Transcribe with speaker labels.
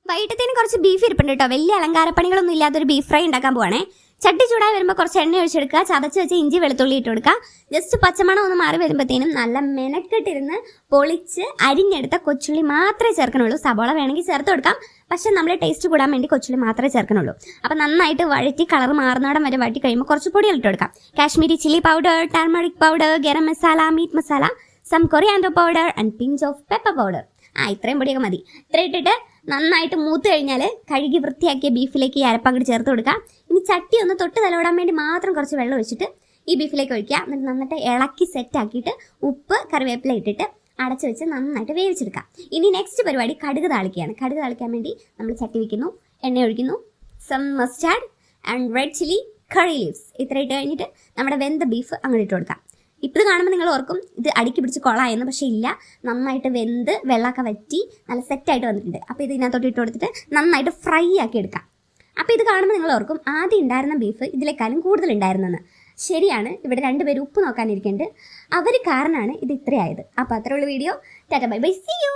Speaker 1: വൈകിട്ടത്തേന് കുറച്ച് ബീഫ് ഇരിപ്പുണ്ട് കേട്ടോ. വലിയ അലങ്കാരപ്പണികളൊന്നും ഇല്ലാത്തൊരു ബീഫ് ഫ്രൈ ഉണ്ടാക്കാൻ പോവാണേ. ചട്ടി ചൂടായി വരുമ്പോൾ കുറച്ച് എണ്ണ ഒഴിച്ചെടുക്കുക. ചതച്ച് വെച്ച് ഇഞ്ചി വെളുത്തുള്ളി ഇട്ട് കൊടുക്കുക. ജസ്റ്റ് പച്ചമണം ഒന്ന് മാറി വരുമ്പോഴത്തേനും നല്ല മെനക്കെട്ടിരുന്ന് പൊളിച്ച് അരിഞ്ഞെടുത്ത കൊച്ചുള്ളി മാത്രമേ ചേർക്കണുള്ളൂ. സബോള വേണമെങ്കിൽ ചേർത്ത് കൊടുക്കാം, പക്ഷെ നമ്മൾ ടേസ്റ്റ് കൂടാൻ വേണ്ടി കൊച്ചുള്ളി മാത്രമേ ചേർക്കണുള്ളൂ. അപ്പോൾ നന്നായിട്ട് വഴറ്റി കളർ മാറുന്നോടം വരെ വഴറ്റി കഴിയുമ്പോൾ കുറച്ച് പൊടികൾ ഇട്ട് കൊടുക്കാം. Kashmiri chilli powder, turmeric powder, garam masala, meat masala, some coriander powder and pinch of pepper powder. ഇത്രയും പൊടിയൊക്കെ മതി. ഇത്ര ഇട്ടിട്ട് നന്നായിട്ട് മൂത്ത് കഴിഞ്ഞാൽ കഴുകി വൃത്തിയാക്കിയ ബീഫിലേക്ക് ഈ അരപ്പങ്ങോട്ട് ചേർത്ത് കൊടുക്കാം. ഇനി ചട്ടി ഒന്ന് തൊട്ട് തലോടാൻ വേണ്ടി മാത്രം കുറച്ച് വെള്ളം ഒഴിച്ചിട്ട് ഈ ബീഫിലേക്ക് ഒഴിക്കുക. എന്നിട്ട് നന്നായിട്ട് ഇളക്കി സെറ്റാക്കിയിട്ട് ഉപ്പ് കറിവേപ്പില ഇട്ടിട്ട് അടച്ചു വെച്ച് നന്നായിട്ട് വേവിച്ചെടുക്കാം. ഇനി നെക്സ്റ്റ് പരിപാടി കടുക് താളിക്കുകയാണ്. കടുക് താളിക്കാൻ വേണ്ടി നമ്മൾ ചട്ടി വയ്ക്കുന്നു, എണ്ണ ഒഴിക്കുന്നു, some mustard and red chilli, curry leaves ഇത്ര ഇട്ട് കഴിഞ്ഞിട്ട് നമ്മുടെ വെന്ത ബീഫ് അങ്ങോട്ട് ഇട്ട് കൊടുക്കാം. ഇപ്പോൾ കാണുമ്പോൾ നിങ്ങൾ ഓർക്കും ഇത് അടുക്കി പിടിച്ച് കൊളായെന്ന്, പക്ഷേ ഇല്ല, നന്നായിട്ട് വെന്ത് വെള്ളമൊക്കെ വറ്റി നല്ല സെറ്റായിട്ട് വന്നിട്ടുണ്ട്. അപ്പോൾ ഇത് ഇതിനകത്തോട്ട് ഇട്ട് കൊടുത്തിട്ട് നന്നായിട്ട് ഫ്രൈ ആക്കി എടുക്കാം. അപ്പോൾ ഇത് കാണുമ്പോൾ നിങ്ങൾ ഓർക്കും ആദ്യം ഉണ്ടായിരുന്ന ബീഫ് ഇതിലേക്കാളും കൂടുതൽ ഉണ്ടായിരുന്നെന്ന്. ശരിയാണ്, ഇവിടെ രണ്ടുപേരും ഉപ്പ് നോക്കാനിരിക്കുന്നുണ്ട്. അവർ കാരണമാണ് ഇത് ഇത്രയായത്. അപ്പോൾ അത്രയുള്ള video. Tata bye bye, see U.